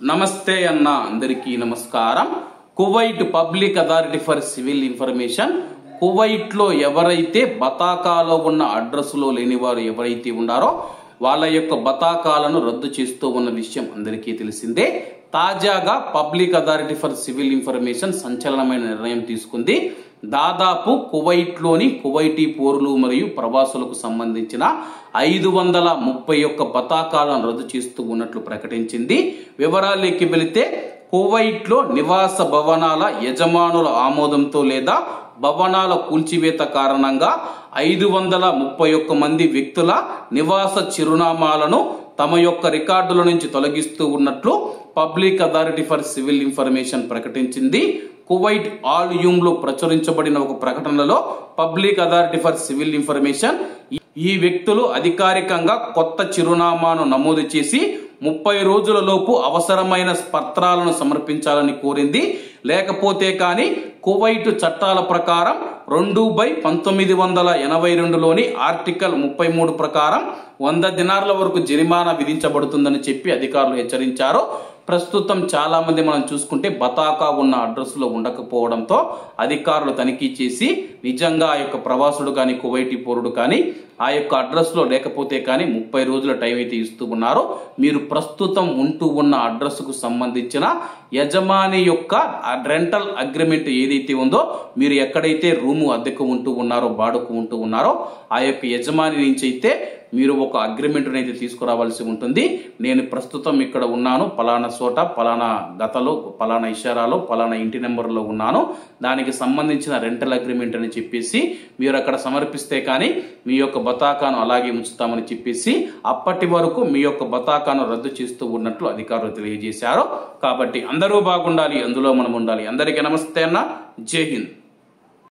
నమస్తే అన్న అందరికీ నమస్కారం. Kuwait public authority for civil information Kuwait లో ఎవరైతే బతాకాలో ఉన్న అడ్రస్ లో లేని వారు ఎవరైతే ఉన్నారో వాళ్ళ యొక్క బతాకాలను రద్దు చేస్తూ ఉన్న విషయం అందరికీ తెలిసిందే. తాజాగా public authority for civil information సంచలనమైన నిర్ణయం తీసుకుంది. దాదాపు కువైట్ లోని కువైటీ పౌరులు మరియు ప్రవాసులకు సంబంధించిన 531 బతాకాలను రద్దు చేస్తూ ఉన్నట్లు ప్రకటించింది. వివరాల్లోకి వెళితే కువైట్ లో నివాస భవనాల యజమానుల ఆమోదంతో లేదా భవనాల కూల్చివేత కారణంగా 531 మంది వ్యక్తుల నివాస చిరునామాలను తమ యొక్క రికార్డుల నుంచి తొలగిస్తూ ఉన్నట్లు public authority for civil information ప్రకటించింది. కువైట్ ఆల్ యూమ్ లో ప్రచురించబడిన ఒక ప్రకటనలో public authority for civil information ఈ వ్యక్తులు అధికారికంగా కొత్త చిరునామాను నమోదు చేసి 30 రోజుల లోపు అవసరమైన పత్రాలను సమర్పించాలని కోరింది. లేకపోతే కానీ కువైట్ చట్టాల ప్రకారం 2/1982లోని ఆర్టికల్ 33 ప్రకారం 100 దినార్ల వరకు జరిమానా విధించబడుతుందని చెప్పి అధికారులు హెచ్చరించారు. ప్రస్తుతం చాలా మంది మనం చూసుకుంటే బతాకా ఉన్న అడ్రస్ లో ఉండకపోవడంతో అధికారులు తనిఖీ చేసి నిజంగా ఆ యొక్క ప్రవాసుడు కానీ కువైటీ పౌరుడు కానీ ఆ యొక్క అడ్రస్ లో లేకపోతే కానీ 30 రోజుల టైం అయితే ఇస్తూ ఉన్నారు. మీరు ప్రస్తుతం ఉంటూ ఉన్న అడ్రస్ కు సంబంధించిన యజమాని యొక్క రెంటల్ అగ్రిమెంట్ ఏదైతే ఉందో, మీరు ఎక్కడైతే రూము అద్దెకు ఉంటూ ఉన్నారో బాడుకు ఉంటూ ఉన్నారో ఆ యొక్క యజమాని నుంచి అయితే మీరు ఒక అగ్రిమెంట్ అయితే తీసుకురావాల్సి ఉంటుంది. నేను ప్రస్తుతం ఇక్కడ ఉన్నాను, పలానా చోట పలానా గతలో పలానా ఇషారాలో పలానా ఇంటి నెంబర్లో ఉన్నాను, దానికి సంబంధించిన రెంటల్ అగ్రిమెంట్ అని చెప్పేసి మీరు అక్కడ సమర్పిస్తే కానీ మీ యొక్క బతాకాను అలాగే ఉంచుతామని చెప్పేసి అప్పటి వరకు మీ యొక్క బతాకాను రద్దు చేస్తూ ఉన్నట్లు అధికారులు తెలియజేశారు. కాబట్టి అందరూ బాగుండాలి, అందులో మనం ఉండాలి. అందరికీ నమస్తే అన్న, జై హింద్.